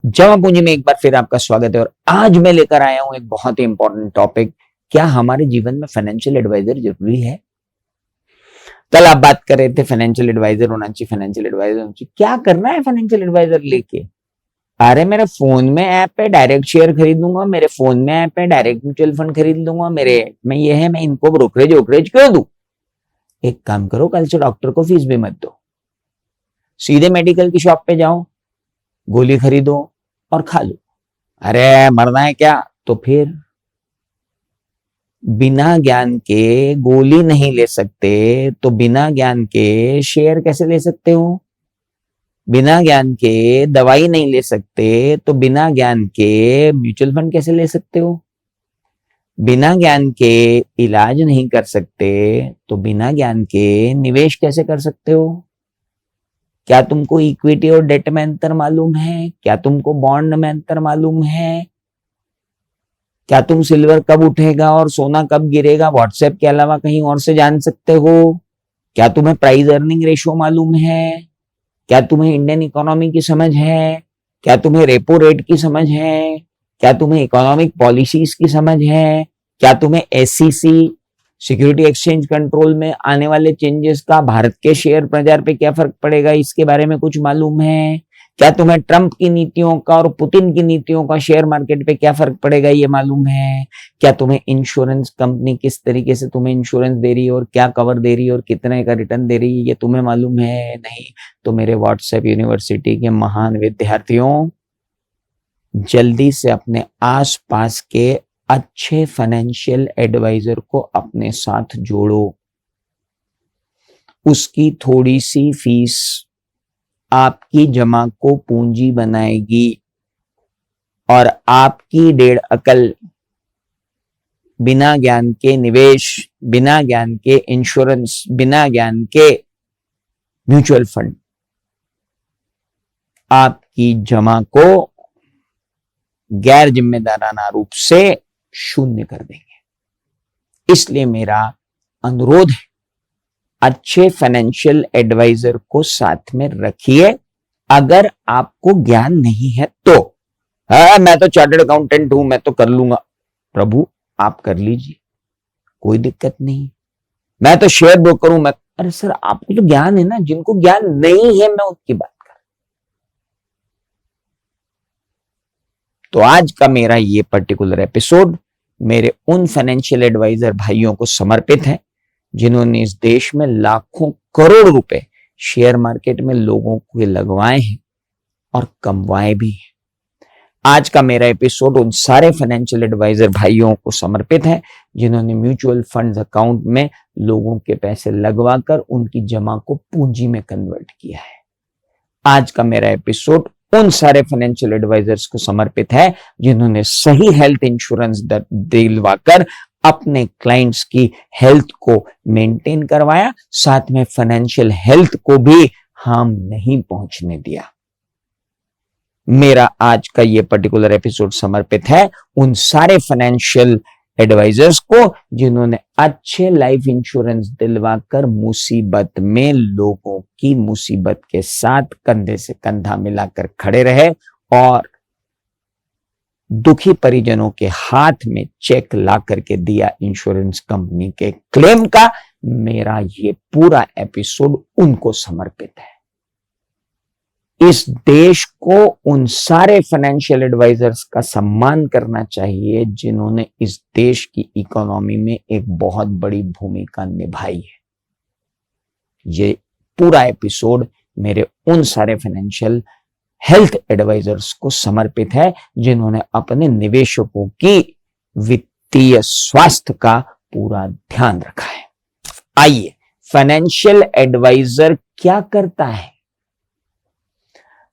जमा पूंजी में एक बार फिर आपका स्वागत है और आज मैं लेकर आया हूं एक बहुत ही इंपॉर्टेंट टॉपिक। क्या हमारे जीवन में फाइनेंशियल एडवाइजर जरूरी है? कल आप बात कर रहे थे फाइनेंशियल एडवाइजर होना चाहिए, फाइनेंशियल एडवाइजर होना चाहिए। क्या करना है फाइनेंशियल एडवाइजर लेके? अरे मेरे फोन में ऐप है, डायरेक्ट शेयर खरीद लूंगा। मेरे फोन में ऐप है, डायरेक्ट म्यूचुअल फंड खरीद लूंगा। मेरे में ये है, मैं इनको ब्रोकरेज वोकरेज क्यों दूं? एक काम करो, कल से डॉक्टर को फीस भी मत दो, सीधे मेडिकल की शॉप पे जाओ, गोली खरीदो और खा लो। अरे मरना है क्या? तो फिर बिना ज्ञान के गोली नहीं ले सकते, तो बिना ज्ञान के शेयर कैसे ले सकते हो? बिना ज्ञान के दवाई नहीं ले सकते, तो बिना ज्ञान के म्यूचुअल फंड कैसे ले सकते हो? बिना ज्ञान के इलाज नहीं कर सकते, तो बिना ज्ञान के निवेश कैसे कर सकते हो? क्या तुमको इक्विटी और डेट में अंतर मालूम है? क्या तुमको बॉन्ड में अंतर मालूम है? क्या तुम सिल्वर कब उठेगा और सोना कब गिरेगा व्हाट्सएप के अलावा कहीं और से जान सकते हो? क्या तुम्हें प्राइस अर्निंग रेशियो मालूम है? क्या तुम्हें इंडियन इकोनॉमी की समझ है? क्या तुम्हें रेपो रेट की समझ है? क्या तुम्हें इकोनॉमिक पॉलिसीज की समझ है? क्या तुम्हें एसईसी सिक्योरिटी एक्सचेंज कंट्रोल में आने वाले चेंजेस का भारत के शेयर बाजार पे क्या फर्क पड़ेगा, इसके बारे में कुछ मालूम है? क्या तुम्हें ट्रंप की नीतियों का और पुतिन की नीतियों का शेयर मार्केट पे क्या फर्क पड़ेगा, ये मालूम है? क्या तुम्हें इंश्योरेंस कंपनी किस तरीके से तुम्हें इंश्योरेंस दे रही है और क्या कवर दे रही है और कितने का रिटर्न दे रही है, ये तुम्हें मालूम है? नहीं। तो मेरे व्हाट्सएप यूनिवर्सिटी के महान विद्यार्थियों, जल्दी से अपने आसपास के अच्छे फाइनेंशियल एडवाइजर को अपने साथ जोड़ो। उसकी थोड़ी सी फीस आपकी जमा को पूंजी बनाएगी और आपकी 1.5 अकल बिना ज्ञान के निवेश, बिना ज्ञान के इंश्योरेंस, बिना ज्ञान के म्यूचुअल फंड आपकी जमा को गैर जिम्मेदाराना रूप से शून्य कर देंगे। इसलिए मेरा अनुरोध है, अच्छे फाइनेंशियल एडवाइजर को साथ में रखिए। अगर आपको ज्ञान नहीं है तो मैं तो चार्टर्ड अकाउंटेंट हूं, मैं तो कर लूंगा। प्रभु आप कर लीजिए, कोई दिक्कत नहीं। मैं तो शेयर ब्रोकर हूं, मैं, अरे सर आपको तो ज्ञान है ना। जिनको ज्ञान नहीं है मैं उनकी बात कर। तो आज का मेरा ये पर्टिकुलर एपिसोड मेरे उन फाइनेंशियल एडवाइजर भाइयों को समर्पित है जिन्होंने इस देश में लाखों करोड़ रुपए शेयर मार्केट में लोगों को लगवाए हैं और कमवाए भी हैं। आज का मेरा एपिसोड उन सारे फाइनेंशियल एडवाइजर भाइयों को समर्पित है जिन्होंने म्यूचुअल फंड्स अकाउंट में लोगों के पैसे लगवाकर उनकी जमा को पूंजी में कन्वर्ट किया है। आज का मेरा एपिसोड उन सारे फाइनेंशियल एडवाइजर्स को समर्पित है जिन्होंने सही हेल्थ इंश्योरेंस दिलवाकर अपने क्लाइंट्स की हेल्थ को मेंटेन करवाया, साथ में फाइनेंशियल हेल्थ को भी हार्म नहीं पहुंचने दिया। मेरा आज का ये पर्टिकुलर एपिसोड समर्पित है उन सारे फाइनेंशियल एडवाइजर्स को जिन्होंने अच्छे लाइफ इंश्योरेंस दिलवाकर मुसीबत में लोगों की मुसीबत के साथ कंधे से कंधा मिलाकर खड़े रहे और दुखी परिजनों के हाथ में चेक ला करके दिया इंश्योरेंस कंपनी के क्लेम का। मेरा ये पूरा एपिसोड उनको समर्पित है। इस देश को उन सारे फाइनेंशियल एडवाइजर्स का सम्मान करना चाहिए जिन्होंने इस देश की इकोनॉमी में एक बहुत बड़ी भूमिका निभाई है। ये पूरा एपिसोड मेरे उन सारे फाइनेंशियल हेल्थ एडवाइजर्स को समर्पित है जिन्होंने अपने निवेशकों की वित्तीय स्वास्थ्य का पूरा ध्यान रखा है। आइए, फाइनेंशियल एडवाइजर क्या करता है?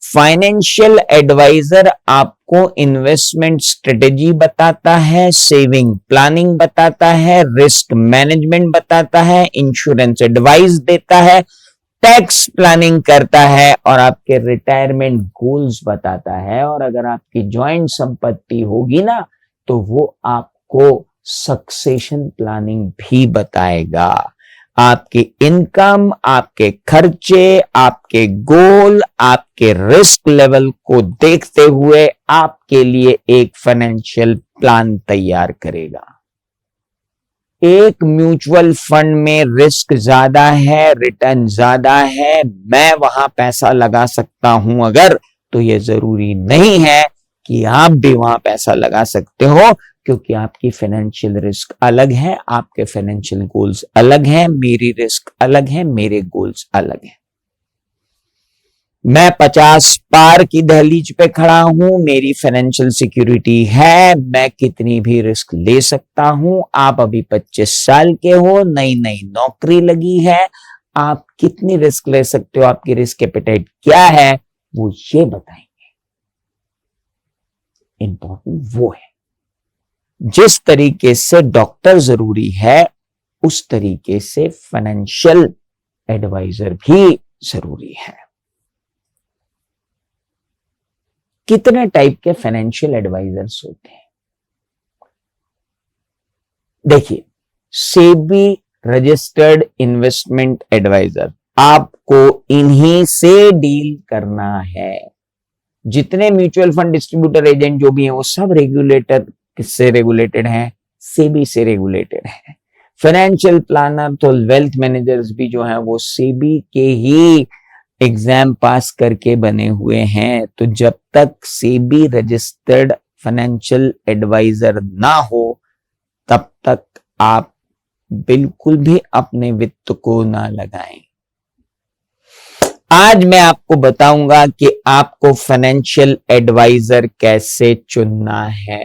फाइनेंशियल एडवाइजर आपको इन्वेस्टमेंट स्ट्रेटेजी बताता है, सेविंग प्लानिंग बताता है, रिस्क मैनेजमेंट बताता है, इंश्योरेंस एडवाइस देता है, टैक्स प्लानिंग करता है और आपके रिटायरमेंट गोल्स बताता है। और अगर आपकी जॉइंट संपत्ति होगी ना तो वो आपको सक्सेशन प्लानिंग भी बताएगा। आपकी इनकम, आपके खर्चे, आपके गोल, आपके रिस्क लेवल को देखते हुए आपके लिए एक फाइनेंशियल प्लान तैयार करेगा। एक म्यूचुअल फंड में रिस्क ज्यादा है, रिटर्न ज्यादा है, मैं वहां पैसा लगा सकता हूं अगर, तो ये जरूरी नहीं है कि आप भी वहां पैसा लगा सकते हो, क्योंकि आपकी फाइनेंशियल रिस्क अलग है, आपके फाइनेंशियल गोल्स अलग हैं, मेरी रिस्क अलग है, मेरे गोल्स अलग हैं। मैं 50 पार की दहलीज पे खड़ा हूं, मेरी फाइनेंशियल सिक्योरिटी है, मैं कितनी भी रिस्क ले सकता हूं। आप अभी 25 साल के हो, नई नई नौकरी लगी है, आप कितनी रिस्क ले सकते हो, आपकी रिस्क एपेटाइट क्या है, वो ये बताएंगे। इंपॉर्टेंट वो है, जिस तरीके से डॉक्टर जरूरी है उस तरीके से फाइनेंशियल एडवाइजर भी जरूरी है। कितने टाइप के फाइनेंशियल एडवाइजर्स होते हैं? देखिए, सेबी रजिस्टर्ड इन्वेस्टमेंट एडवाइजर, आपको इन्हीं से डील करना है। जितने म्यूचुअल फंड डिस्ट्रीब्यूटर एजेंट जो भी हैं वो सब रेगुलेटर किससे रेगुलेटेड हैं? सेबी से रेगुलेटेड है। फाइनेंशियल प्लानर तो वेल्थ मैनेजर्स भी जो हैं वो सेबी के ही एग्जाम पास करके बने हुए हैं। तो जब तक सेबी रजिस्टर्ड फाइनेंशियल एडवाइजर ना हो तब तक आप बिल्कुल भी अपने वित्त को ना लगाएं। आज मैं आपको बताऊंगा कि आपको फाइनेंशियल एडवाइजर कैसे चुनना है।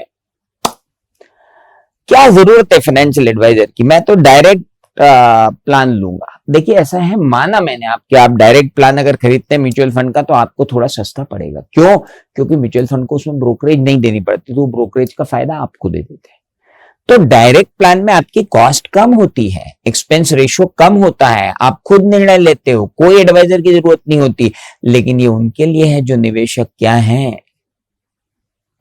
क्या जरूरत है फाइनेंशियल एडवाइजर की? मैं तो डायरेक्ट प्लान लूंगा। देखिए, ऐसा है, माना मैंने आपके, आप डायरेक्ट प्लान अगर खरीदते हैं म्यूचुअल फंड का तो आपको थोड़ा सस्ता पड़ेगा। क्यों? क्योंकि म्यूचुअल फंड को उसमें ब्रोकरेज नहीं देनी पड़ती, तो ब्रोकरेज का फायदा आपको दे देते हैं। तो डायरेक्ट प्लान में आपकी कॉस्ट कम होती है, एक्सपेंस रेशियो कम होता है, आप खुद निर्णय लेते हो, कोई एडवाइजर की जरूरत नहीं होती। लेकिन ये उनके लिए है जो निवेशक क्या हैं?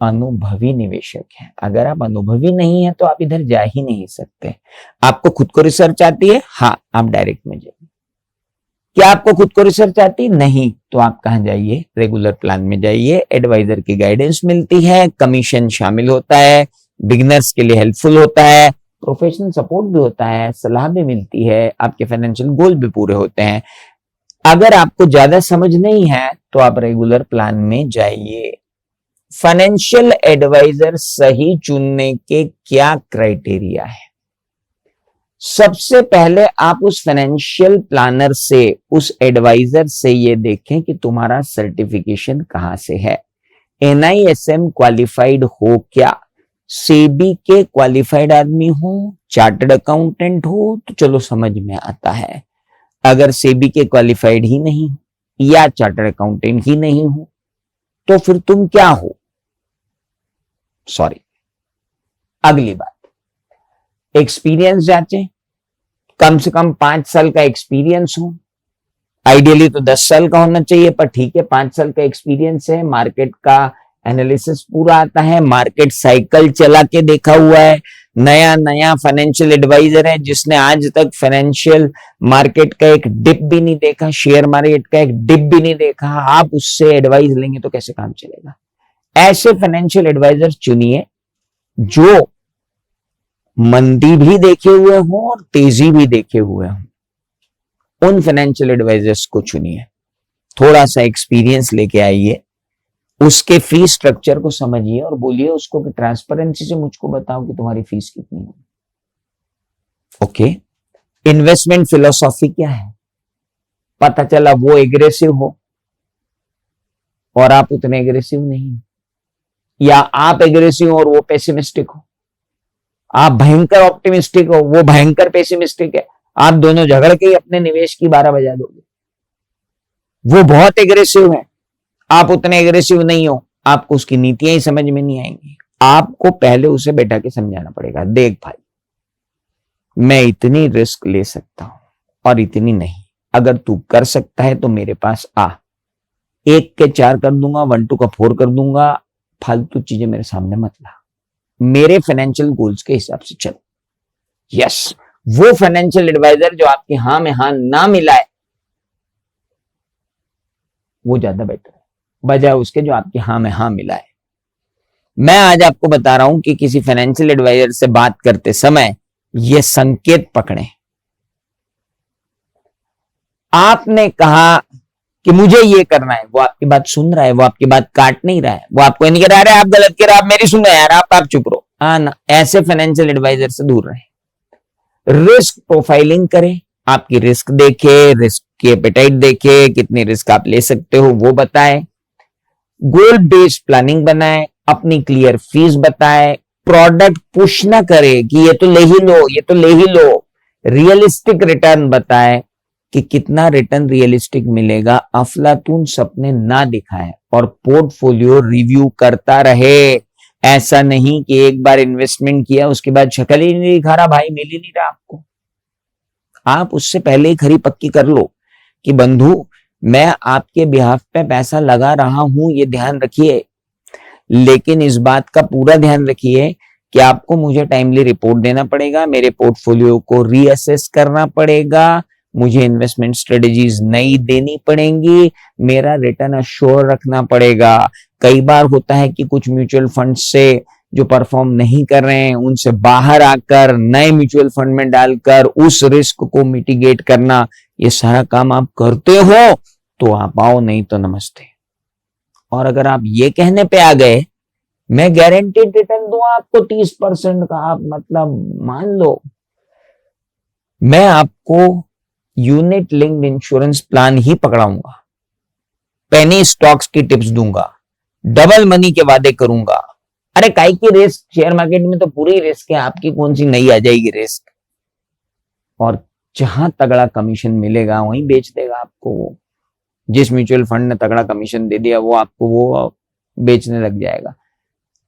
अनुभवी निवेशक हैं। अगर आप अनुभवी नहीं है तो आप इधर जा ही नहीं सकते। आपको खुद को रिसर्च आती है? हाँ, आप डायरेक्ट में जाइए। क्या आपको खुद को रिसर्च आती नहीं तो आप कहां जाइए? रेगुलर प्लान में जाइए। एडवाइजर की गाइडेंस मिलती है, कमीशन शामिल होता है, बिगिनर्स के लिए हेल्पफुल होता है, प्रोफेशनल सपोर्ट भी होता है, सलाह भी मिलती है, आपके फाइनेंशियल गोल भी पूरे होते हैं। अगर आपको ज्यादा समझ नहीं है तो आप रेगुलर प्लान में जाइए। फाइनेंशियल एडवाइजर सही चुनने के क्या क्राइटेरिया है? सबसे पहले आप उस फाइनेंशियल प्लानर से, उस एडवाइजर से ये देखें कि तुम्हारा सर्टिफिकेशन कहां से है। NISM क्वालिफाइड हो क्या? सेबी के क्वालिफाइड आदमी हो, चार्टर्ड अकाउंटेंट हो तो चलो समझ में आता है। अगर सेबी के क्वालिफाइड ही नहीं या चार्टर्ड अकाउंटेंट ही नहीं हो तो फिर तुम क्या हो? सॉरी, अगली बात, एक्सपीरियंस जांचें। कम से कम 5 साल का एक्सपीरियंस हो, आइडियली तो 10 साल का होना चाहिए, पर ठीक है 5 साल का एक्सपीरियंस है, मार्केट का एनालिसिस पूरा आता है, मार्केट साइकिल चला के देखा हुआ है, नया नया फाइनेंशियल एडवाइजर है जिसने आज तक फाइनेंशियल मार्केट का एक डिप भी नहीं देखा, शेयर मार्केट का एक डिप भी नहीं देखा, आप उससे एडवाइस लेंगे तो कैसे काम चलेगा? ऐसे फाइनेंशियल एडवाइजर चुनिए जो मंदी भी देखे हुए हो और तेजी भी देखे हुए हो। उन फाइनेंशियल एडवाइजर्स को चुनिए, थोड़ा सा एक्सपीरियंस लेके आइए, उसके फीस स्ट्रक्चर को समझिए और बोलिए उसको कि ट्रांसपेरेंसी से मुझको बताओ कि तुम्हारी फीस कितनी है। ओके, इन्वेस्टमेंट फिलोसॉफी क्या है? पता चला वो एग्रेसिव हो और आप उतने एग्रेसिव नहीं, या आप एग्रेसिव हो और वो पेसिमिस्टिक हो, आप भयंकर ऑप्टिमिस्टिक हो, वो भयंकर पेसिमिस्टिक है, आप दोनों झगड़ के अपने निवेश की 12 बजा दोगे। वो बहुत एग्रेसिव है, आप उतने एग्रेसिव नहीं हो, आपको उसकी नीतियां ही समझ में नहीं आएंगी। आपको पहले उसे बैठा के समझाना पड़ेगा, देख भाई मैं इतनी रिस्क ले सकता हूं और इतनी नहीं, अगर तू कर सकता है तो मेरे पास आ, 1 के 4 कर दूंगा, 1 2 का 4 कर दूंगा, फालतू चीजें मेरे सामने मत ला, मेरे फाइनेंशियल गोल्स के हिसाब से चल। यस, वो फाइनेंशियल एडवाइजर जो आपके हाँ में हाँ ना मिलाए, वो ज्यादा बेटर है बजाय उसके जो आपके हाँ में हाँ मिलाए। मैं आज आपको बता रहा हूं कि किसी फाइनेंशियल एडवाइजर से बात करते समय ये संकेत पकड़ें। आपने कहा कि मुझे ये करना है, वो आपकी बात सुन रहा है, वो आपकी बात काट नहीं रहा है, वो आपको नहीं कह रहा है आप गलत कह रहे, आप मेरी सुन रहे यार, आप चुप रहो। हाँ ना, ऐसे फाइनेंशियल एडवाइजर से दूर रहें। रिस्क प्रोफाइलिंग करें, आपकी रिस्क देखे, रिस्क की एपेटाइट देखे, कितनी रिस्क आप ले सकते हो वो बताए, गोल बेस्ड प्लानिंग बनाए, अपनी क्लियर फीस बताए, प्रोडक्ट पुश ना करे कि ये तो ले ही लो, ये तो ले ही लो, रियलिस्टिक रिटर्न बताए कि कितना रिटर्न रियलिस्टिक मिलेगा, अफलातून सपने ना दिखाए और पोर्टफोलियो रिव्यू करता रहे। ऐसा नहीं कि एक बार इन्वेस्टमेंट किया उसके बाद शक्ल ही नहीं दिखा रहा, भाई मिल ही नहीं रहा आपको। आप उससे पहले ही खरी पक्की कर लो कि बंधु मैं आपके बिहाफ पे पैसा लगा रहा हूं, ये ध्यान रखिए, लेकिन इस बात का पूरा ध्यान रखिए कि आपको मुझे टाइमली रिपोर्ट देना पड़ेगा, मेरे पोर्टफोलियो को रीअसेस करना पड़ेगा, मुझे इन्वेस्टमेंट स्ट्रेटेजीज नई देनी पड़ेंगी, मेरा रिटर्न अश्योर रखना पड़ेगा। कई बार होता है कि कुछ म्यूचुअल फंड से जो परफॉर्म नहीं कर रहे हैं उनसे बाहर आकर नए म्यूचुअल फंड में डालकर उस रिस्क को मिटिगेट करना, ये सारा काम आप करते हो तो आप आओ, नहीं तो नमस्ते। और अगर आप ये कहने पे आ गए मैं गारंटीड रिटर्न दूं आपको 30% का, आप मतलब मान लो मैं आपको यूनिट लिंक्ड इंश्योरेंस प्लान ही पकड़ाऊंगा, पेनी स्टॉक्स की टिप्स दूंगा, डबल मनी के वादे करूंगा। अरे काई की रिस्क, शेयर मार्केट में तो पूरी रिस्क है, आपकी कौन सी नई आ जाएगी रिस्क। और जहां तगड़ा कमीशन मिलेगा वहीं बेच देगा आपको वो, जिस म्यूचुअल फंड ने तगड़ा कमीशन दे दिया वो आपको वो बेचने लग जाएगा।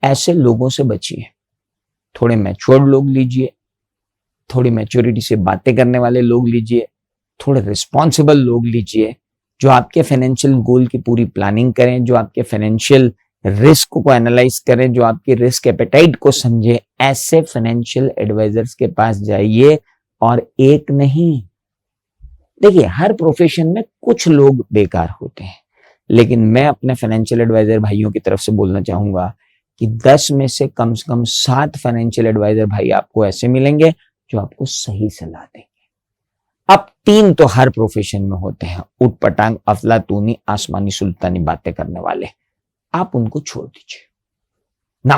ऐसे लोगों से बचिए, थोड़े मैच्योर्ड लोग लीजिए, थोड़ी मैच्योरिटी से बातें करने वाले लोग लीजिए, थोड़े रिस्पॉन्सिबल लोग लीजिए जो आपके फाइनेंशियल गोल की पूरी प्लानिंग करें, जो आपके फाइनेंशियल रिस्क को एनालाइज करें, जो आपकी रिस्क एपेटाइट को समझे। ऐसे फाइनेंशियल एडवाइजर्स के पास जाइए, और एक नहीं, देखिए हर प्रोफेशन में कुछ लोग बेकार होते हैं, लेकिन मैं अपने फाइनेंशियल एडवाइजर भाइयों की तरफ से बोलना चाहूंगा कि 10 में से कम 7 फाइनेंशियल एडवाइजर भाई आपको ऐसे मिलेंगे जो आपको सही सलाह देंगे। अब 3 तो हर प्रोफेशन में होते हैं, उटपटांग, अफलातूनी, आसमानी सुल्तानी बातें करने वाले, आप उनको छोड़ दीजिए ना।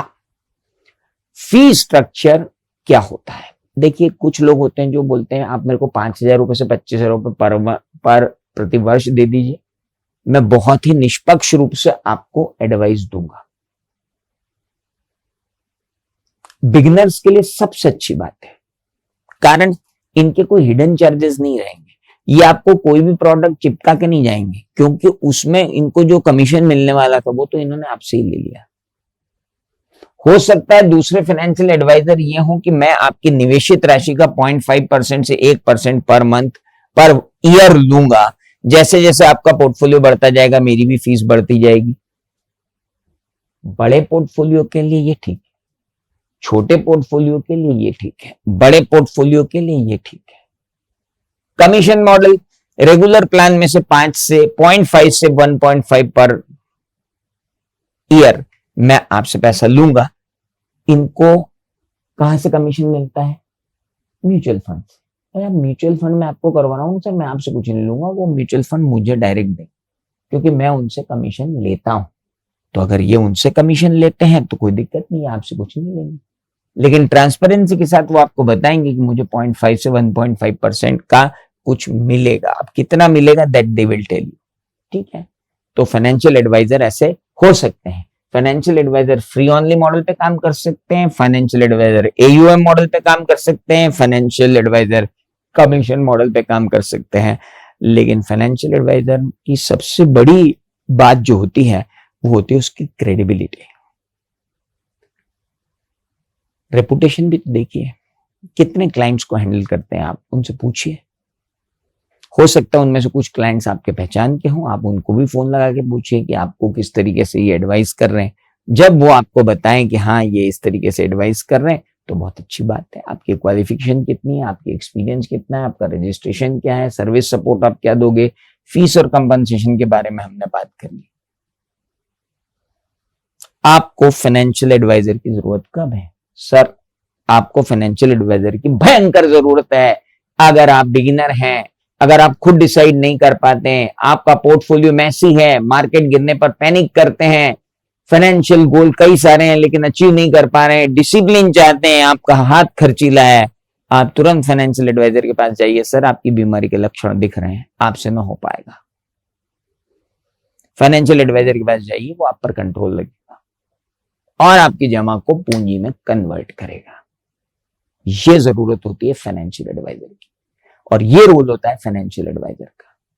फी स्ट्रक्चर क्या होता है? देखिए कुछ लोग होते हैं जो बोलते हैं आप मेरे को 5,000 रुपए से 25,000 रुपए पर प्रति वर्ष दे दीजिए, मैं बहुत ही निष्पक्ष रूप से आपको एडवाइस दूंगा। बिगिनर्स के लिए सबसे अच्छी बात है, कारण इनके कोई हिडन चार्जेस नहीं रहेंगे, ये आपको कोई भी प्रोडक्ट चिपका के नहीं जाएंगे, क्योंकि उसमें इनको जो कमीशन मिलने वाला था वो तो इन्होंने आपसे ही ले लिया। हो सकता है दूसरे फाइनेंशियल एडवाइजर ये हो कि मैं आपकी निवेशित राशि का 0.5% से 1% पर मंथ पर ईयर लूंगा, जैसे जैसे आपका पोर्टफोलियो बढ़ता जाएगा मेरी भी फीस बढ़ती जाएगी। बड़े पोर्टफोलियो के लिए ये ठीक है, छोटे पोर्टफोलियो के लिए ये ठीक है, बड़े पोर्टफोलियो के लिए ये ठीक है। कमीशन मॉडल रेगुलर प्लान में से 5 से 0.5 से 1.5 पर ईयर मैं आपसे पैसा लूंगा। इनको कहां से कमीशन मिलता है? म्यूचुअल फंड से। यार म्यूचुअल फंड में आपको करवा रहा हूं सर, मैं आपसे कुछ नहीं लूंगा, वो म्यूचुअल फंड मुझे डायरेक्ट दे, क्योंकि मैं उनसे कमीशन लेता हूं। तो अगर ये उनसे कमीशन लेते हैं तो कोई दिक्कत नहीं है, आपसे कुछ नहीं लेंगे, लेकिन ट्रांसपेरेंसी के साथ वो आपको बताएंगे कि मुझे 0.5 से 1.5% का कुछ मिलेगा। अब कितना मिलेगा that they will tell you, ठीक है। तो फाइनेंशियल एडवाइजर ऐसे हो सकते हैं। Financial advisor free only model पे काम कर सकते हैं, फाइनेंशियल एडवाइजर एयूएम मॉडल पे काम कर सकते हैं, फाइनेंशियल एडवाइजर कमीशन मॉडल पे काम कर सकते हैं। लेकिन फाइनेंशियल एडवाइजर की सबसे बड़ी बात जो होती है वो होती है उसकी क्रेडिबिलिटी, रेपुटेशन भी। देखिए कितने क्लाइंट्स को हैंडल करते हैं आप, उनसे पूछिए। हो सकता है उनमें से कुछ क्लाइंट्स आपके पहचान के हों, आप उनको भी फोन लगा के पूछिए कि आपको किस तरीके से ये एडवाइस कर रहे हैं। जब वो आपको बताएं कि हाँ ये इस तरीके से एडवाइस कर रहे हैं, तो बहुत अच्छी बात है। आपकी क्वालिफिकेशन कितनी है, आपकी एक्सपीरियंस कितना है, आपका रजिस्ट्रेशन क्या है, सर्विस सपोर्ट आप क्या दोगे, फीस और कंपनसेशन के बारे में हमने बात कर ली। आपको फाइनेंशियल एडवाइजर की जरूरत कब है? सर, आपको फाइनेंशियल एडवाइजर की भयंकर जरूरत है। अगर आप बिगिनर हैं, अगर आप खुद डिसाइड नहीं कर पाते हैं, आपका पोर्टफोलियो मैसी है, मार्केट गिरने पर पैनिक करते हैं, फाइनेंशियल गोल कई सारे हैं लेकिन अचीव नहीं कर पा रहे हैं, डिसिप्लिन चाहते हैं, आपका हाथ खर्चीला है, आप तुरंत फाइनेंशियल एडवाइजर के पास जाइए। सर, आपकी बीमारी के लक्षण दिख रहे हैं, आपसे ना हो पाएगा। फाइनेंशियल एडवाइजर के पास जाइए, वो आप पर कंट्रोल लगेगा और आपकी जमा को पूंजी में कन्वर्ट करेगा। ये जरूरत होती है फाइनेंशियल एडवाइजर की और ये रोल होता है फाइनेंशियल एडवाइजर का।